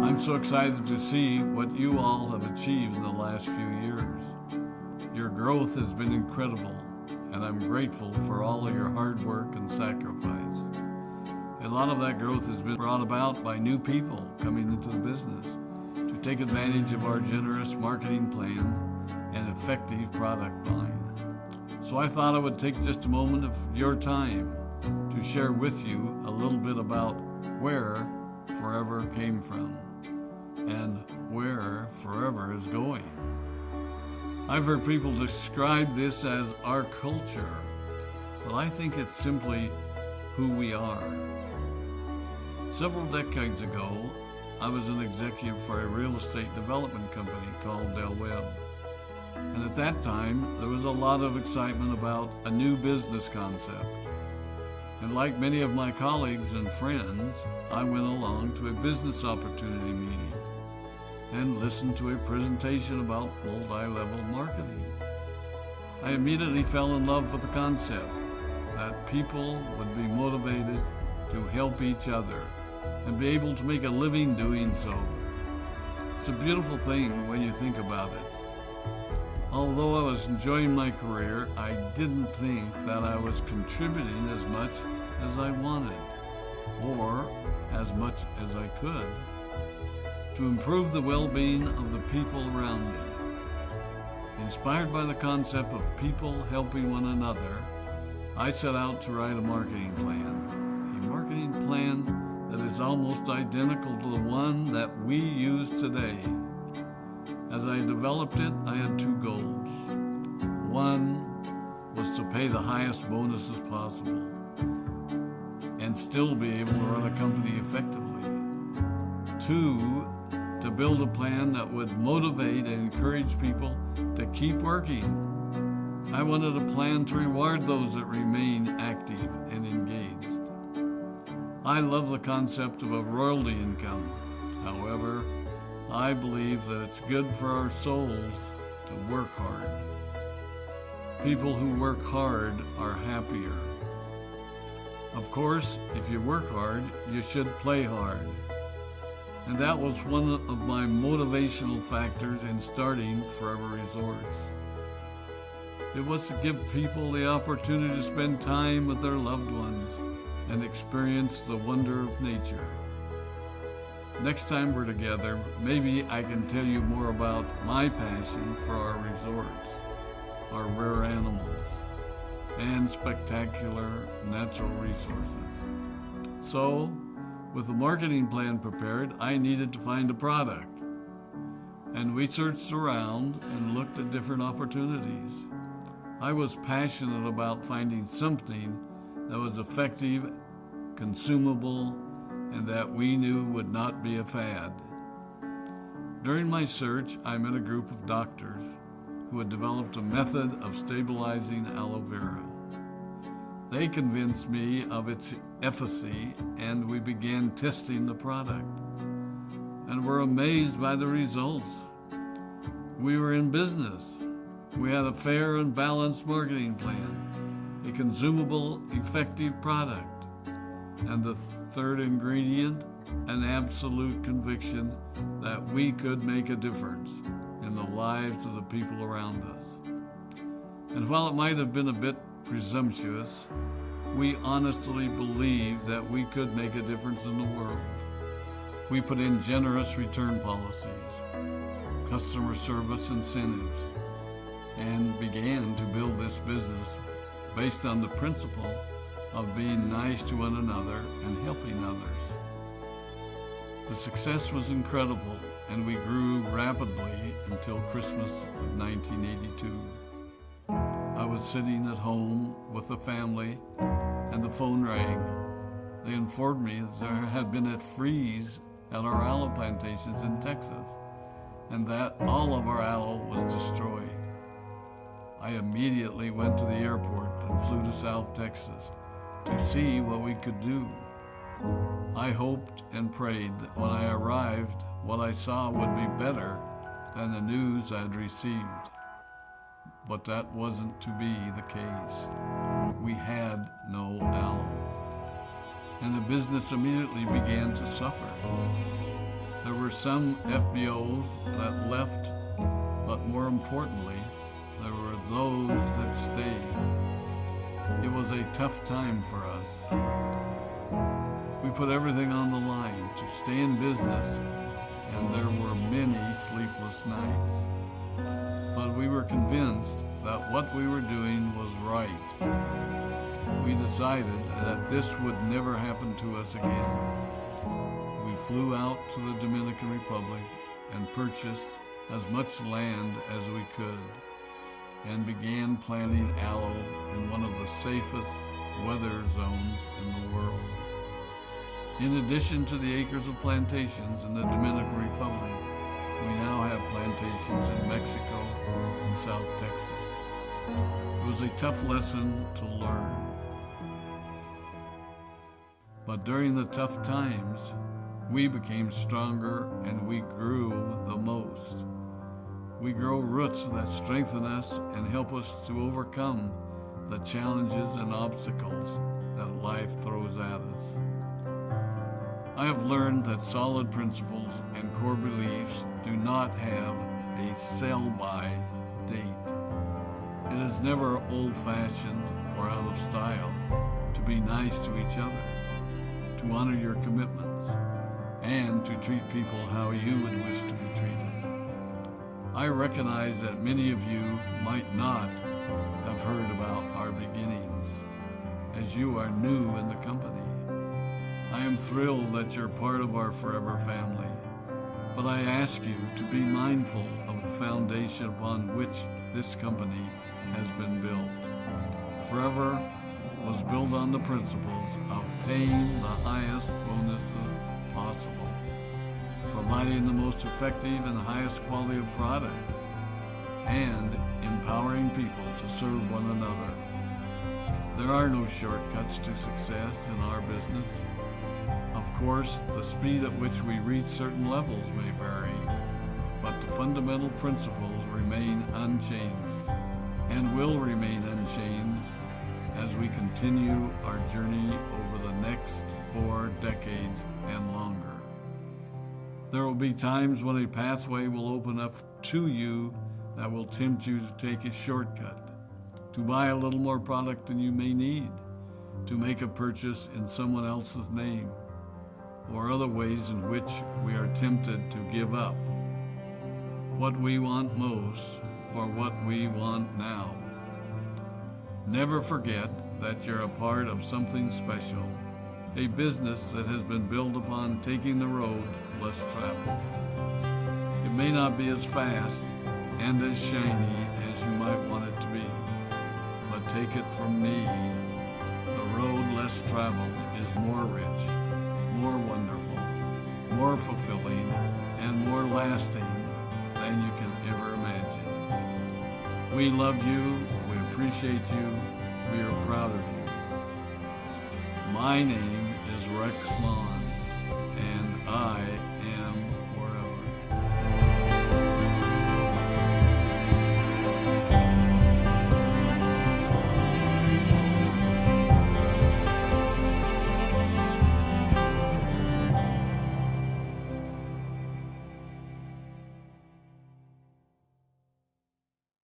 I'm so excited to see what you all have achieved in the last few years. Your growth has been incredible, and I'm grateful for all of your hard work and sacrifice. A lot of that growth has been brought about by new people coming into the business to take advantage of our generous marketing plan and effective product line. So I thought I would take just a moment of your time to share with you a little bit about where Forever came from and where Forever is going. I've heard people describe this as our culture, but I think it's simply who we are. Several decades ago, I was an executive for a real estate development company called Del Webb. And at that time, there was a lot of excitement about a new business concept. And like many of my colleagues and friends, I went along to a business opportunity meeting and listened to a presentation about multi-level marketing. I immediately fell in love with the concept that people would be motivated to help each other and be able to make a living doing so. It's a beautiful thing when you think about it. Although I was enjoying my career, I didn't think that I was contributing as much as I wanted, or as much as I could, to improve the well-being of the people around me. Inspired by the concept of people helping one another, I set out to write a marketing plan that is almost identical to the one that we use today. As I developed it, I had two goals. One was to pay the highest bonuses possible and still be able to run a company effectively. Two, to build a plan that would motivate and encourage people to keep working. I wanted a plan to reward those that remain active and engaged. I love the concept of a royalty income. However, I believe that it's good for our souls to work hard. People who work hard are happier. Of course, if you work hard, you should play hard. And that was one of my motivational factors in starting Forever Resorts. It was to give people the opportunity to spend time with their loved ones and experience the wonder of nature. Next time we're together, maybe I can tell you more about my passion for our resorts, our rare animals, and spectacular natural resources. So, with the marketing plan prepared, I needed to find a product. And we searched around and looked at different opportunities. I was passionate about finding something that was effective, consumable, and that we knew would not be a fad. During my search, I met a group of doctors who had developed a method of stabilizing aloe vera. They convinced me of its efficacy, and we began testing the product, and were amazed by the results. We were in business. We had a fair and balanced marketing plan, a consumable, effective product, and the third ingredient, an absolute conviction that we could make a difference in the lives of the people around us. And while it might have been a bit presumptuous, we honestly believed that we could make a difference in the world. We put in generous return policies, customer service incentives, and began to build this business based on the principle of being nice to one another and helping others. The success was incredible, and we grew rapidly until Christmas of 1982. I was sitting at home with the family, and the phone rang. They informed me that there had been a freeze at our aloe plantations in Texas, and that all of our aloe was destroyed. I immediately went to the airport and flew to South Texas to see what we could do. I hoped and prayed that when I arrived, what I saw would be better than the news I'd received. But that wasn't to be the case. We had no aloe, and the business immediately began to suffer. There were some FBOs that left, but more importantly, there were those that stayed. It was a tough time for us. We put everything on the line to stay in business, and there were many sleepless nights. But we were convinced that what we were doing was right. We decided that this would never happen to us again. We flew out to the Dominican Republic and purchased as much land as we could and began planting aloe in one of the safest weather zones in the world. In addition to the acres of plantations in the Dominican Republic, we now have plantations in Mexico and South Texas. It was a tough lesson to learn. But during the tough times, we became stronger and we grew the most. We grow roots that strengthen us and help us to overcome the challenges and obstacles that life throws at us. I have learned that solid principles and core beliefs do not have a sell-by date. It is never old-fashioned or out of style to be nice to each other, to honor your commitments, and to treat people how you would wish to be treated. I recognize that many of you might not have heard about our beginnings, as you are new in the company. I am thrilled that you're part of our Forever family, but I ask you to be mindful of the foundation upon which this company has been built. Forever was built on the principles of paying the highest bonuses possible, providing the most effective and highest quality of product, and empowering people to serve one another. There are no shortcuts to success in our business. Of course, the speed at which we reach certain levels may vary, but the fundamental principles remain unchanged and will remain unchanged as we continue our journey over the next 4 decades and longer. There will be times when a pathway will open up to you that will tempt you to take a shortcut, to buy a little more product than you may need, to make a purchase in someone else's name, or other ways in which we are tempted to give up what we want most for what we want now. Never forget that you're a part of something special, a business that has been built upon taking the road less traveled. It may not be as fast and as shiny as you might want it to be, but take it from me, the road less traveled is more rich, more wonderful, more fulfilling, and more lasting than you can ever imagine. We love you, we appreciate you, we are proud of you. My name is Rex and I